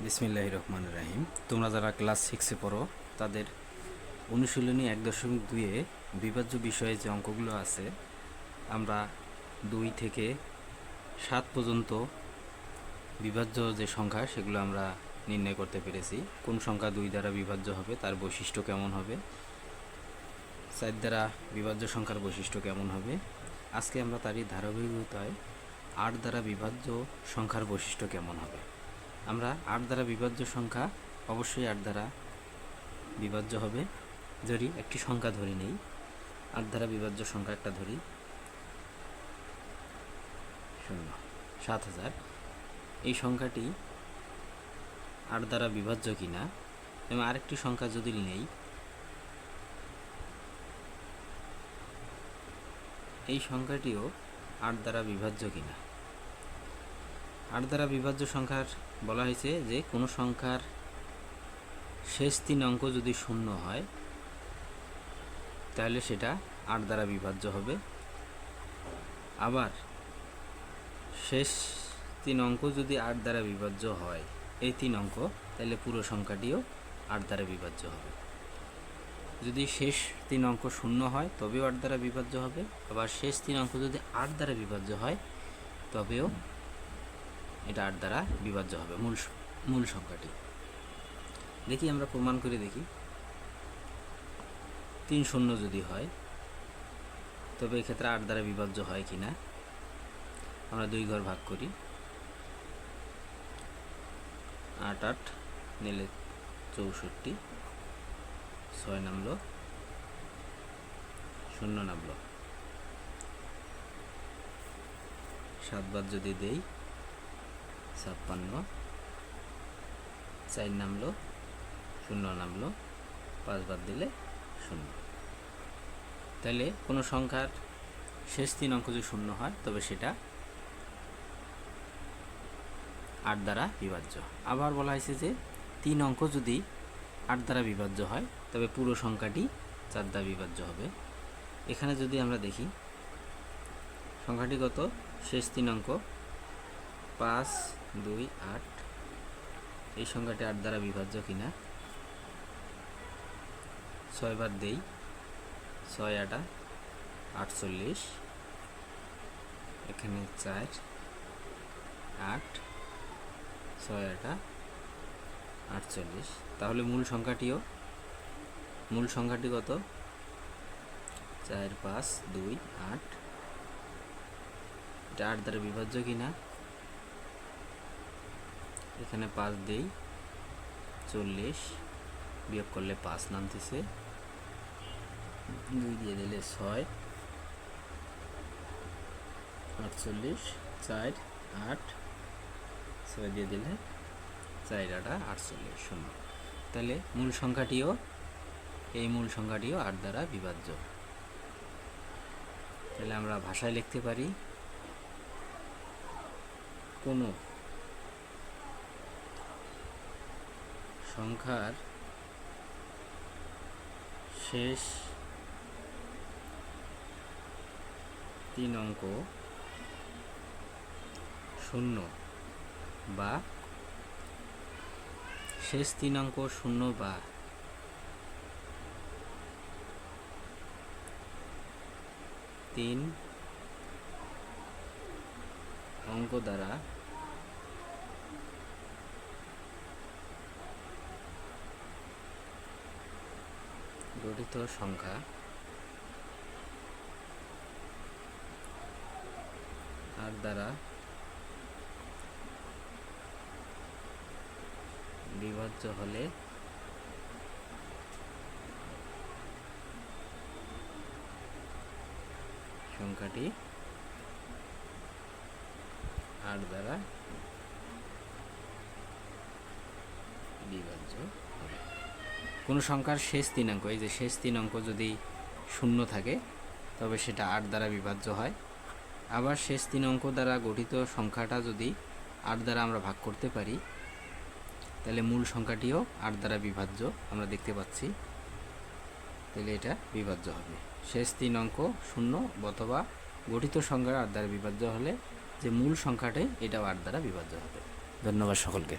বিসমিল্লাহির রহমানির রহিম। তোমরা যারা ক্লাস 6-এ পড়ো তাদের অনুশীলনী 1.2-এ বিভাজ্য বিষয়ে যে অঙ্কগুলো আছে, আমরা 2 থেকে 7 পর্যন্ত বিভাজ্য যে সংখ্যা সেগুলো আমরা নির্ণয় করতে পেরেছি। কোন সংখ্যা 2 দ্বারা বিভাজ্য হবে, তার বৈশিষ্ট্য কেমন হবে, 4 দ্বারা বিভাজ্য সংখ্যার বৈশিষ্ট্য কেমন হবে। আজকে আমরা তারই ধারাবাহিকতায় 8 দ্বারা বিভাজ্য সংখ্যার বৈশিষ্ট্য কেমন হবে। আমরা 8 দ্বারা বিভাজ্য সংখ্যা অবশ্যই 8 দ্বারা বিভাজ্য হবে। যদি একটি সংখ্যা ধরি নেই, 8 দ্বারা বিভাজ্য সংখ্যা একটা ধরি, 7000। এই সংখ্যাটি 8 দ্বারা বিভাজ্য কিনা, এবং আরেকটি সংখ্যা যদি নেই, এই সংখ্যাটিও 8 দ্বারা বিভাজ্য কিনা। 8 দ্বারা বিভাজ্য সংখ্যার বলা হয়েছে যে কোনো সংখ্যার শেষ 3 অঙ্ক যদি শূন্য হয় তাহলে সেটা 8 দ্বারা বিভাজ্য হবে। আবার শেষ 3 অঙ্ক যদি 8 দ্বারা বিভাজ্য হয়, এই 3 অঙ্ক, তাহলে পুরো সংখ্যাটিও 8 দ্বারা বিভাজ্য হবে। যদি শেষ 3 অঙ্ক শূন্য হয় তবেও 8 দ্বারা বিভাজ্য হবে। আবার শেষ 3 অঙ্ক যদি 8 দ্বারা বিভাজ্য হয় তবেও এটা 8 দ্বারা বিভাজ্য হবে মূল সংখ্যাটি। দেখি আমরা প্রমাণ করে দেখি। 3 শূন্য যদি হয় তবে এক্ষেত্রে 8 দ্বারা বিভাজ্য হয় কিনা। আমরা 2 ঘর ভাগ করি, 8 8 নিলে 64, 6 নামলো, 0 নামলো। 7 বার যদি দেই 56, 4 নামলো, 0 নামলো, 5 বার দিলে 0। তাহলে কোনো সংখ্যার শেষ 3 অঙ্ক যদি শূন্য হয় তবে সেটা 8 দ্বারা বিভাজ্য। আবার বলা হয়েছে যে 3 অঙ্ক যদি 8 দ্বারা বিভাজ্য হয় তবে পুরো সংখ্যাটি 4 দ্বারা বিভাজ্য হবে। এখানে যদি আমরা দেখি সংখ্যাটি কত, শেষ 3 অঙ্ক 5 2 8, এই সংখ্যাটি 8 দ্বারা বিভাজ্য কিনা। 6 বার দেই, 6 8 48, এখানে 4 8, 6 8 48। তাহলে মূল সংখ্যাটি কত, 4 5 2 8। এটা 8 দ্বারা বিভাজ্য কিনা। এখানে 5 দেই, 40, বিয়োগ করলে 5 নামতেছে, 2 দিয়ে দিলে 6 48, 4 8, 6 দিয়ে দিলে 4 8 48, 0। তাহলে মূল সংখ্যাটিও 8 দ্বারা বিভাজ্য। তাহলে আমরা ভাষায় লিখতে পারি, কোনো সংখ্যার শেষ 3 অঙ্ক শূন্য বা শেষ 3 অঙ্ক শূন্য বা 3 অঙ্ক দ্বারা গঠিত সংখ্যা 8 দ্বারা বিভাজ্য হলে সংখ্যাটি 8 দ্বারা বিভাজ্য হবে। কোনো সংখ্যার শেষ 3 অঙ্ক, এই যে শেষ 3 অঙ্ক যদি শূন্য থাকে তবে সেটা 8 দ্বারা বিভাজ্য হয়। আবার শেষ 3 অঙ্ক দ্বারা গঠিত সংখ্যাটা যদি 8 দ্বারা আমরা ভাগ করতে পারি তাহলে মূল সংখ্যাটিও 8 দ্বারা বিভাজ্য আমরা দেখতে পাচ্ছি। তাহলে এটা বিভাজ্য হবে। শেষ 3 অঙ্ক শূন্য অথবা গঠিত সংখ্যা 8 দ্বারা বিভাজ্য হলে যে মূল সংখ্যাটাই এটাও 8 দ্বারা বিভাজ্য হবে। ধন্যবাদ সকলকে।